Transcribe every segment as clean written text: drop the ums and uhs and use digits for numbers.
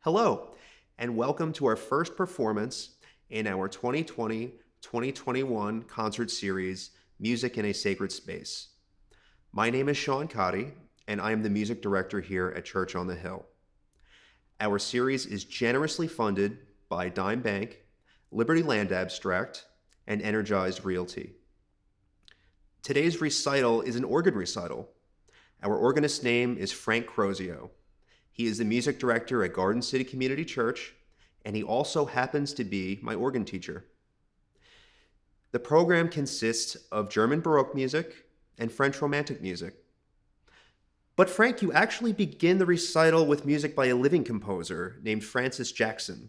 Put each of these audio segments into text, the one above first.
Hello, and welcome to our first performance in our 2020-2021 concert series, Music in a Sacred Space. My name is Sean Cotty, and I am the music director here at Church on the Hill. Our series is generously funded by Dime Bank, Liberty Land Abstract, and Energized Realty. Today's recital is an organ recital. Our organist's name is Frank Crosio. He is the music director at Garden City Community Church, and he also happens to be my organ teacher. The program consists of German Baroque music and French Romantic music. But Frank, you actually begin the recital with music by a living composer named Francis Jackson.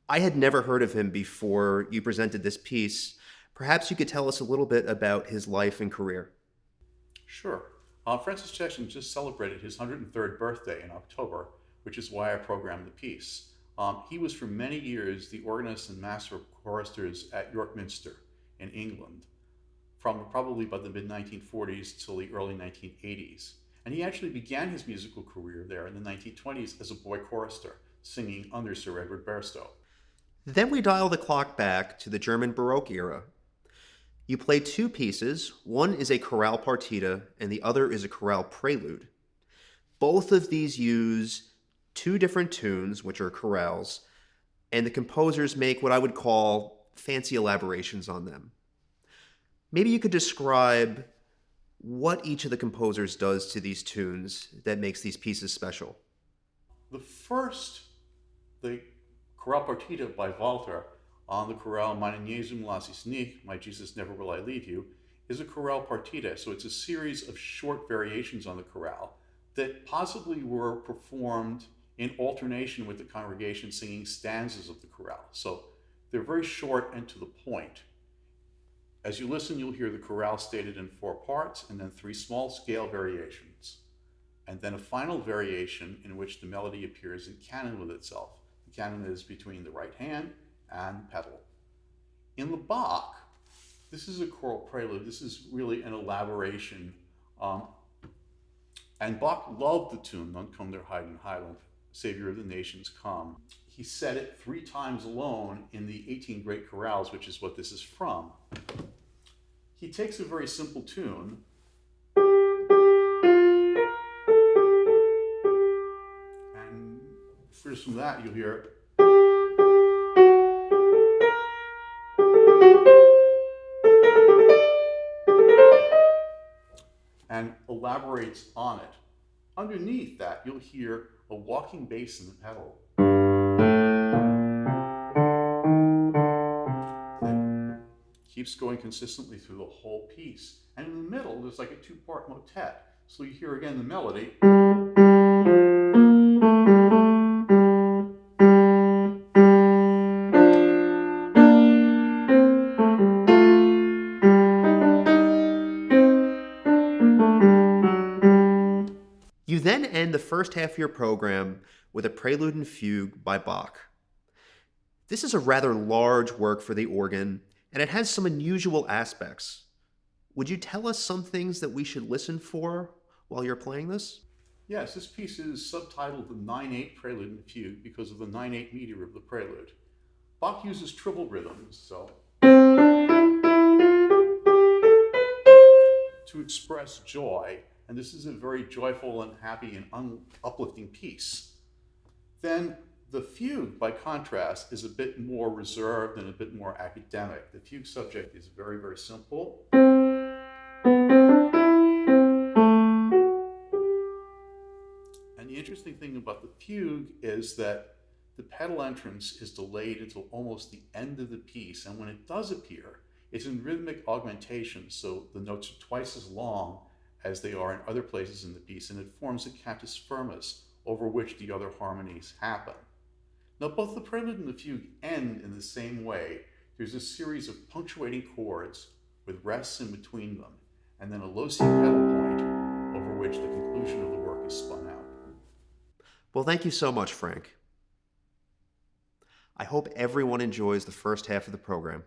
I had never heard of him before you presented this piece. Perhaps you could tell us a little bit about his life and career. Sure. Francis Jackson just celebrated his 103rd birthday in October, which is why I programmed the piece. He was for many years the organist and master of choristers at York Minster in England, from probably by the mid-1940s till the early 1980s. And he actually began his musical career there in the 1920s as a boy chorister, singing under Sir Edward Bairstow. Then we dial the clock back to the German Baroque era. You play two pieces. One is a chorale partita, and the other is a chorale prelude. Both of these use two different tunes, which are chorales, and the composers make what I would call fancy elaborations on them. Maybe you could describe what each of the composers does to these tunes that makes these pieces special. The chorale partita by Walther, on the chorale Meinem, Nicht, My Jesus Never Will I Leave You, is a chorale partita. So it's a series of short variations on the chorale that possibly were performed in alternation with the congregation singing stanzas of the chorale. So they're very short and to the point. As you listen, you'll hear the chorale stated in 4 parts and then 3 small scale variations. And then a final variation in which the melody appears in canon with itself. The canon is between the right hand and pedal. In the Bach, this is a choral prelude. This is really an elaboration. And Bach loved the tune, Nun komm der Heiden, Heiland, Savior of the Nations, Come. He said it 3 times alone in the 18 Great Chorales, which is what this is from. He takes a very simple tune and first from that you'll hear and elaborates on it. Underneath that, you'll hear a walking bass in the pedal that keeps going consistently through the whole piece. And in the middle, there's like a 2-part motet. So you hear again the melody. You then end the first half of your program with a Prelude and Fugue by Bach. This is a rather large work for the organ, and it has some unusual aspects. Would you tell us some things that we should listen for while you're playing this? Yes, this piece is subtitled the 9/8 Prelude and Fugue because of the 9/8 meter of the prelude. Bach uses triple rhythms, so to express joy, and this is a very joyful and happy and uplifting piece. Then the fugue, by contrast, is a bit more reserved and a bit more academic. The fugue subject is very, very simple. And the interesting thing about the fugue is that the pedal entrance is delayed until almost the end of the piece, and when it does appear, it's in rhythmic augmentation, so the notes are twice as long as they are in other places in the piece, and it forms a cantus firmus over which the other harmonies happen. Now, both the prelude and the fugue end in the same way. There's a series of punctuating chords with rests in between them, and then a low C pedal point over which the conclusion of the work is spun out. Well, thank you so much, Frank. I hope everyone enjoys the first half of the program.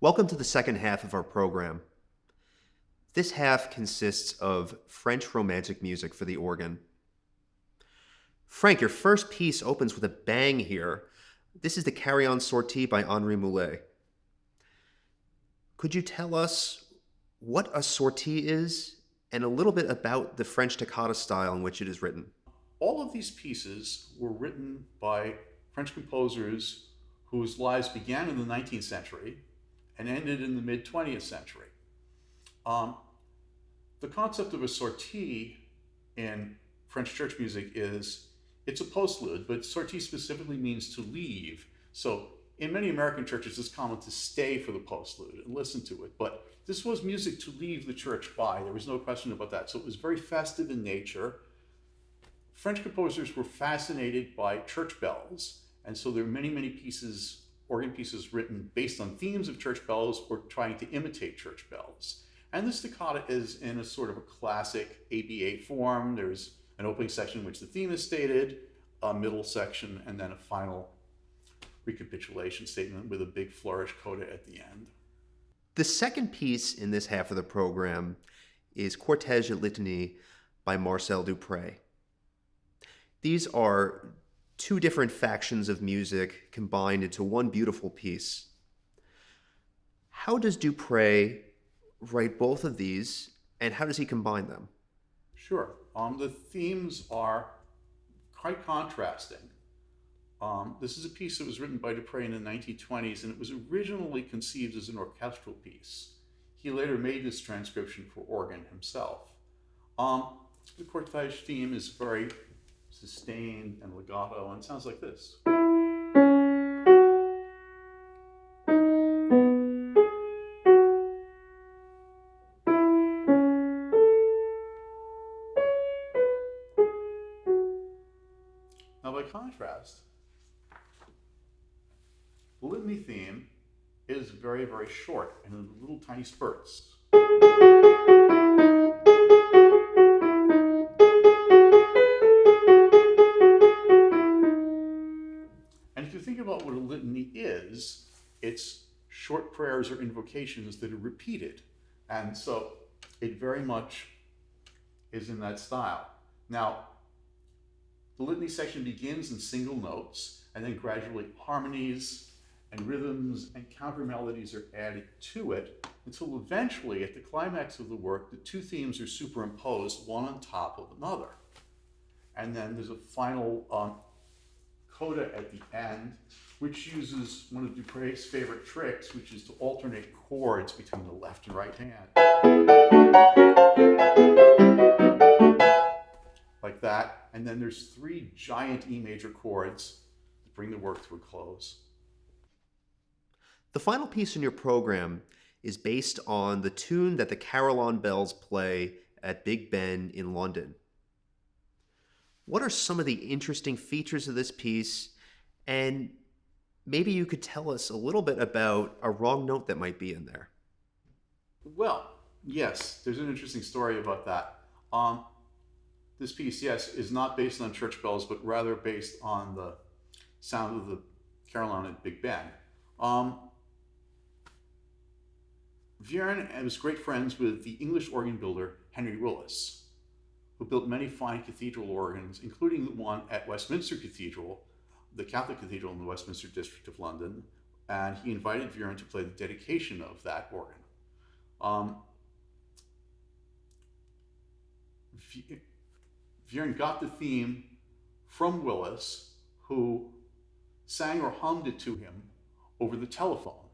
Welcome to the second half of our program. This half consists of French Romantic music for the organ. Frank, your first piece opens with a bang here. This is the Carillon-Sortie by Henri Mulet. Could you tell us what a sortie is and a little bit about the French toccata style in which it is written? All of these pieces were written by French composers whose lives began in the 19th century and ended in the mid-20th century. The concept of a sortie in French church music is, it's a postlude, but sortie specifically means to leave. So in many American churches, it's common to stay for the postlude and listen to it. But this was music to leave the church by. There was no question about that. So it was very festive in nature. French composers were fascinated by church bells. And so there are many, many pieces, organ pieces written based on themes of church bells or trying to imitate church bells. And this toccata is in a sort of a classic ABA form. There's an opening section in which the theme is stated, a middle section, and then a final recapitulation statement with a big flourish coda at the end. The second piece in this half of the program is Cortége et Litanie by Marcel Dupré. These are two different factions of music combined into one beautiful piece. How does Dupré write both of these, and how does he combine them? Sure. The themes are quite contrasting. This is a piece that was written by Dupré in the 1920s, and it was originally conceived as an orchestral piece. He later made this transcription for organ himself. The cortège theme is very sustained and legato, and it sounds like this. Now, by contrast, the litany theme is very, very short and in little tiny spurts. And if you think about what a litany is, it's short prayers or invocations that are repeated. And so it very much is in that style. Now, the litany section begins in single notes, and then gradually harmonies and rhythms and counter melodies are added to it until eventually, at the climax of the work, the two themes are superimposed one on top of another. And then there's a final coda at the end, which uses one of Dupré's favorite tricks, which is to alternate chords between the left and right hand. Like that. And then there's three giant E major chords that bring the work to a close. The final piece in your program is based on the tune that the Carillon bells play at Big Ben in London. What are some of the interesting features of this piece? And maybe you could tell us a little bit about a wrong note that might be in there. Well, yes, there's an interesting story about that. This piece, yes, is not based on church bells, but rather based on the sound of the Carillon at Big Ben. Vierne was great friends with the English organ builder Henri, who built many fine cathedral organs, including the one at Westminster Cathedral, the Catholic cathedral in the Westminster district of London, and he invited Vierne to play the dedication of that organ. Vierne got the theme from Willis, who sang or hummed it to him over the telephone,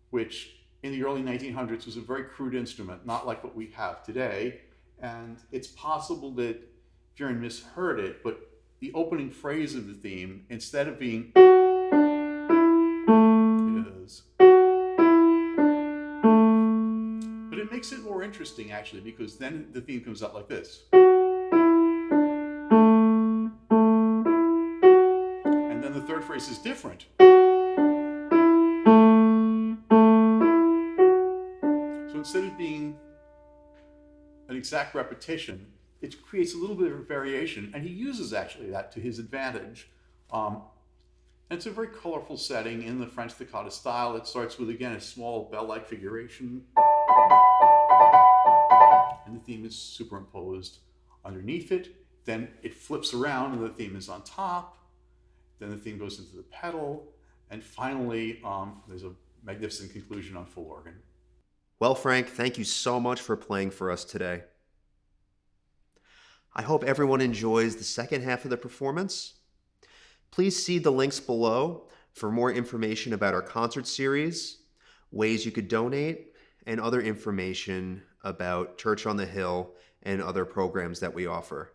which in the early 1900s was a very crude instrument, not like what we have today. And it's possible that Vierne misheard it, but the opening phrase of the theme, instead of being is. But it makes it more interesting, actually, because then the theme comes out like this. And then the third phrase is different. So instead of being an exact repetition, it creates a little bit of a variation, and he uses actually that to his advantage. And it's a very colorful setting in the French toccata style. It starts with, again, a small bell-like figuration. and the theme is superimposed underneath it. Then it flips around and the theme is on top. Then the theme goes into the pedal. And finally, there's a magnificent conclusion on full organ. Well, Frank, thank you so much for playing for us today. I hope everyone enjoys the second half of the performance. Please see the links below for more information about our concert series, ways you could donate, and other information about Church on the Hill and other programs that we offer.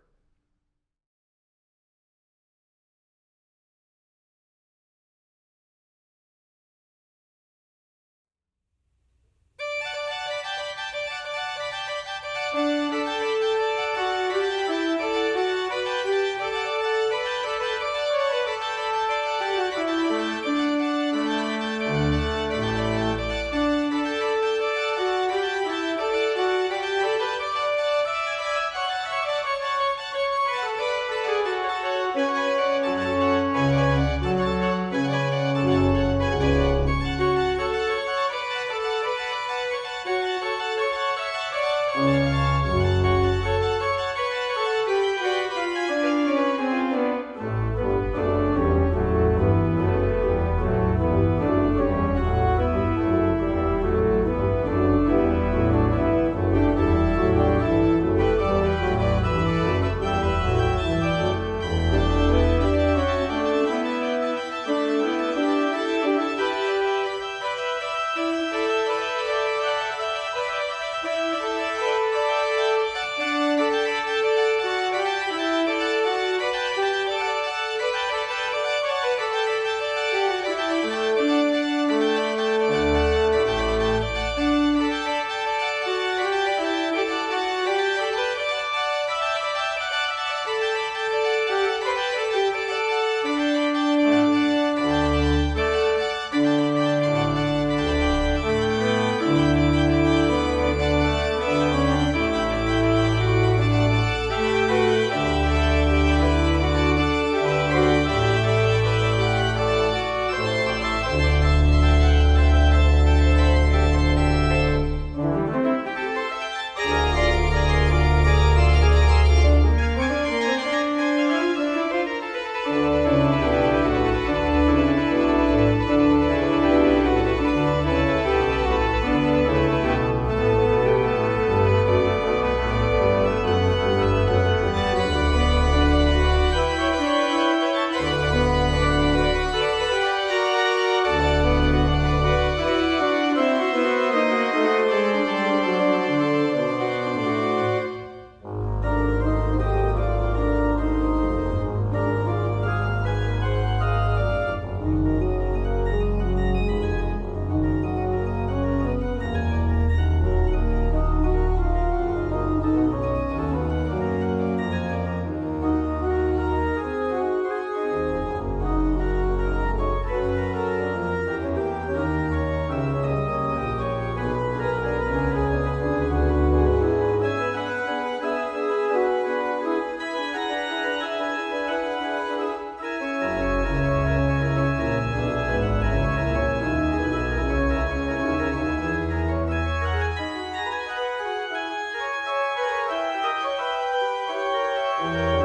Thank you.